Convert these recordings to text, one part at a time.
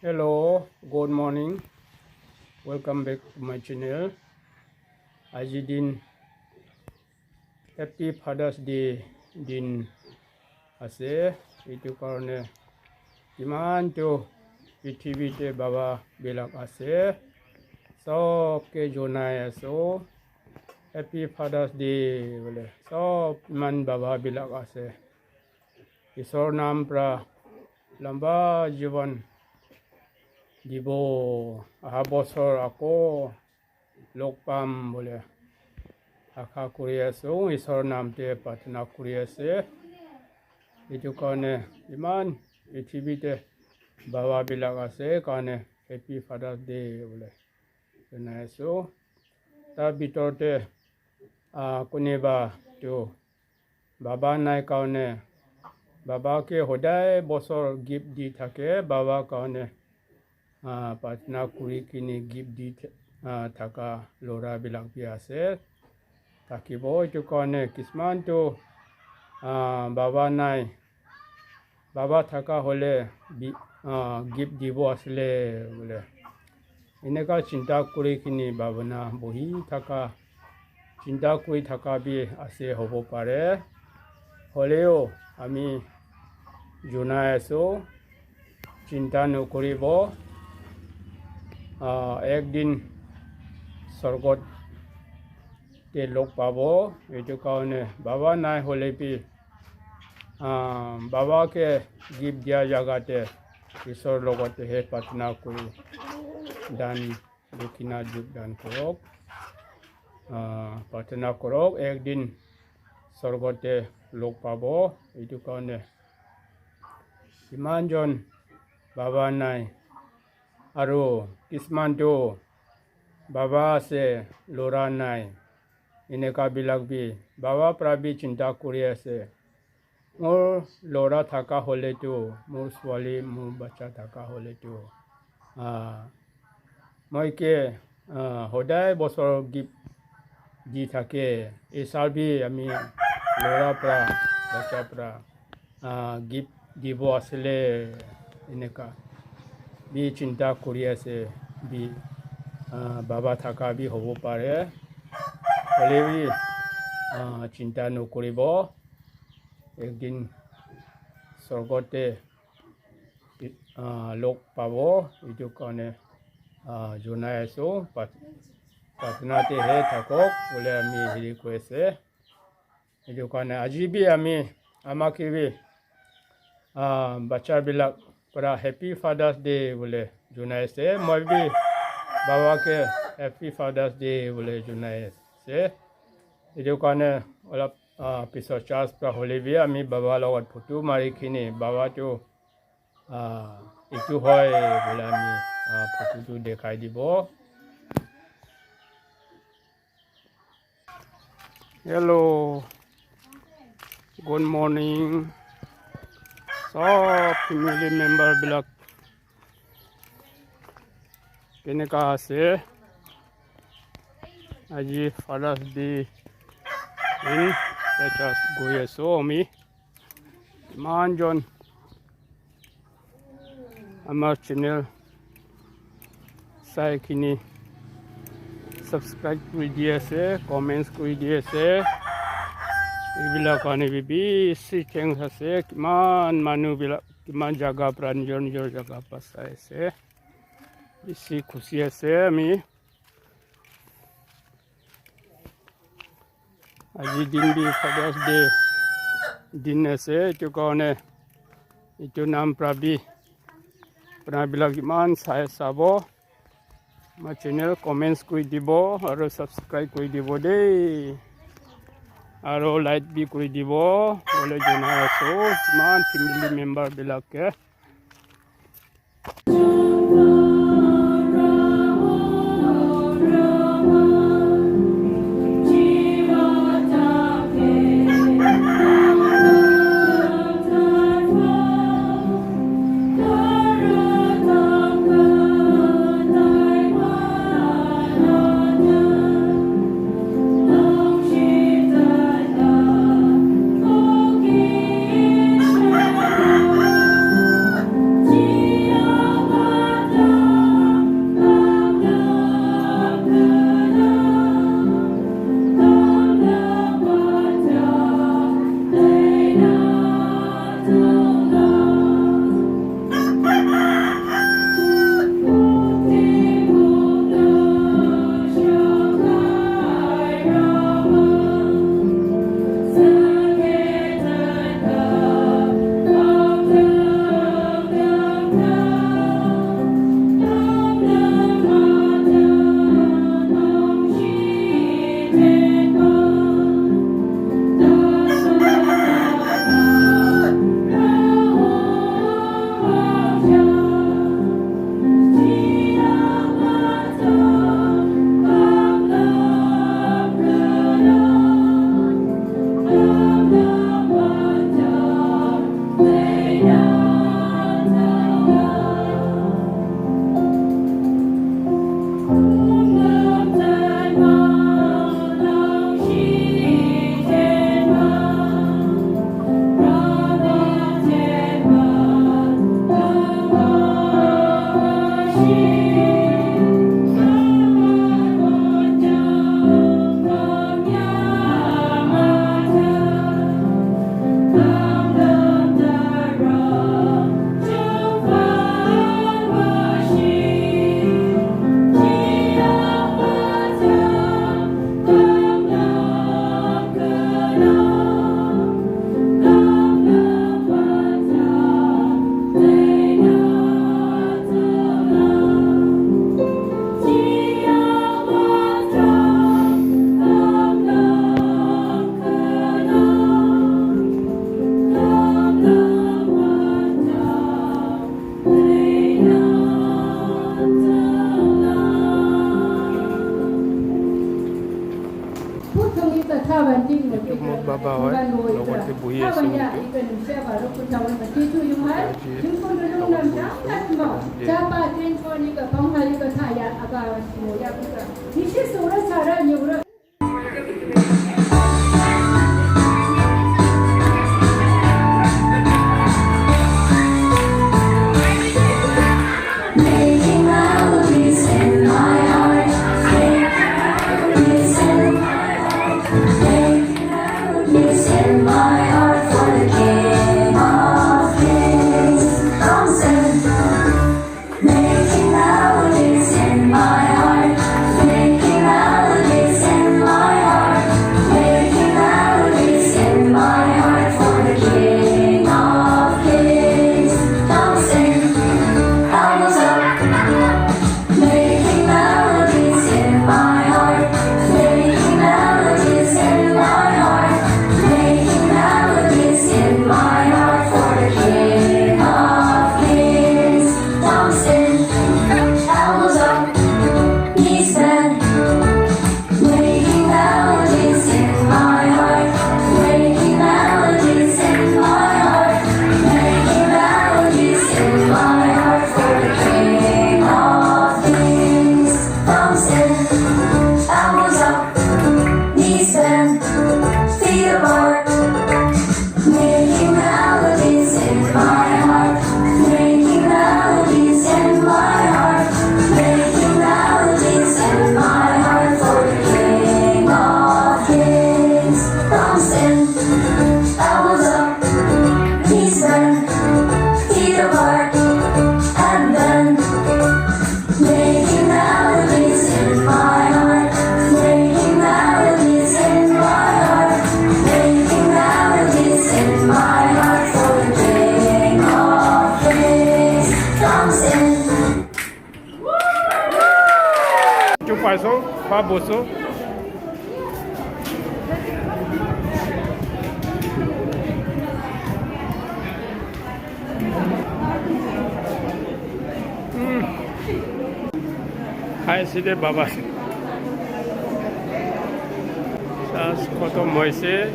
Hello, good morning. Welcome back to my channel. Ajidin Happy Father's Day din ase. Itu karone kiman to pithibite baba bilak ase. So ke jonai aso. Happy Father's Day bole. So man baba bilak ase. Isor nam pra lamba jivan দিব অহা বছৰ আকৌ লগ পাম বোলে আশা কৰি আছোঁ ঈশ্বৰৰ নামতে প্ৰাৰ্থনা কৰি আছে এইটো কাৰণে ইমান পৃথিৱীতে বাবাবিলাক আছে কাৰণে হেপী ফাদাৰ্ছ ডে বোলে জনাই আছোঁ তাৰ ভিতৰতে কোনোবাটো বাবা নাই কাৰণে বাবাকে সদায় বছৰ গিফ্ট দি থাকে বাবাৰ কাৰণে প্ৰাৰ্থনা কৰি কিনি গিফ্ট দি থকা ল'ৰাবিলাক বি আছে থাকিব এইটো কাৰণে কিছুমানটো বাবা নাই বাবা থকা হ'লে গিফ্ট দিব আছিলে বোলে এনেকুৱা চিন্তা কৰি কিনি ভাৱনা বহি থকা চিন্তা কৰি থকা বি আছে হ'ব পাৰে হ'লেও আমি জনাই আছোঁ চিন্তা নকৰিব একদিন স্বৰ্গত লগ পাব এইটো কাৰণে বাবা নাই হ'লে বি বাবাকে গিফ্ট দিয়া জেগাতে ঈশ্বৰৰ লগতেহে প্ৰাৰ্থনা কৰি দান দক্ষিণা যোগদান কৰক প্ৰাৰ্থনা কৰক একদিন স্বৰ্গতে লগ পাব এইটো কাৰণে ইমানজন বাবা নাই আৰু কিছুমানটো বাবা আছে ল'ৰা নাই এনেকুৱাবিলাক বি বাবা পৰা বি চিন্তা কৰি আছে মোৰ ল'ৰা থকা হ'লেতো মোৰ ছোৱালী মোৰ বাচ্চা থকা হ'লেতো মই সদায় বছৰ গিফ্ট দি থাকে এই চাৰ বি আমি ল'ৰাৰ পৰা বাচ্চাৰ পৰা গিফ্ট দিব আছিলে এনেকুৱা বি চিন্তা কৰি আছে বি বাবা থকা বি হ'ব পাৰে হ'লেও চিন্তা নকৰিব একদিন স্বৰ্গতে লগ পাব এইটো কাৰণে জনাই আছোঁ প্ৰাৰ্থনাতেহে থাকক বোলে আমি হেৰি কৈ আছে এইটো কাৰণে আজি বি আমি আমাক বি বাচ্চাবিলাক পৰা হেপী ফাদাৰ্ছ ডে বোলে জনাই আছে মই বি বাবাকে হেপী ফাদাৰ্ছ ডে বোলে জনাই আছে এইটো কাৰণে অলপ পিছত চাৰ্জ পৰা হ'লে বি আমি বাবাৰ লগত ফটো মাৰিখিনি বাবাটো এইটো হয় বোলে আমি ফটোটো দেখাই দিব হেল্ল' গুড মৰ্ণিং সব ফেমিলি মেম্বাৰবিলাক কেনেকুৱা আছে আজি ফাদাৰ্ছ ডে গৈ আছোঁ আমি ইমানজন আমাৰ চেনেল চাইখিনি ছাবস্ক্ৰাইব কৰি দি আছে কমেণ্টছ কৰি দি আছে এইবিলাক কাৰণে বেছি থেংকছ আছে কিমান মানুহবিলাক কিমান জেগাৰ পৰা নিজৰ নিজৰ জেগাৰ পৰা চাই আছে বেছি খুচি আছে আমি আজি দিন বি ফাদাৰ্ছ ডে দিন আছে এইটো কাৰণে এইটো নাম প্ৰাবি আপোনাৰবিলাক ইমান চাব আমাৰ চেনেল কমেণ্টছ কৰি দিব আৰু ছাবস্ক্ৰাইব কৰি দিব দেই আৰু লাইক বি কৰি দিব বুলি জনাই আছোঁ কিমান family মেম্বাৰবিলাকে Jumur baba hoy logon te buhi asu Chupaso, Faboso. Hai side baba. Sas koto moise.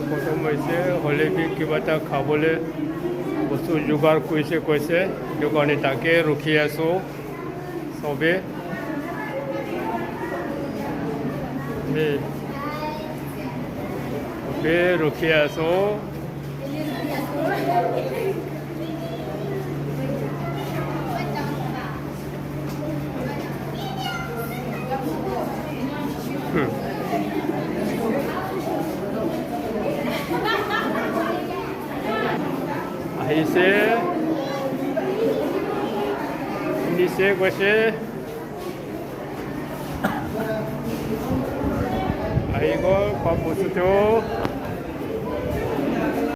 Koto moise hole ki kibata khabole bostu jugar koise dogane take rukhi aso sobe be rukhi aso Ini se kwese Aigo papusuto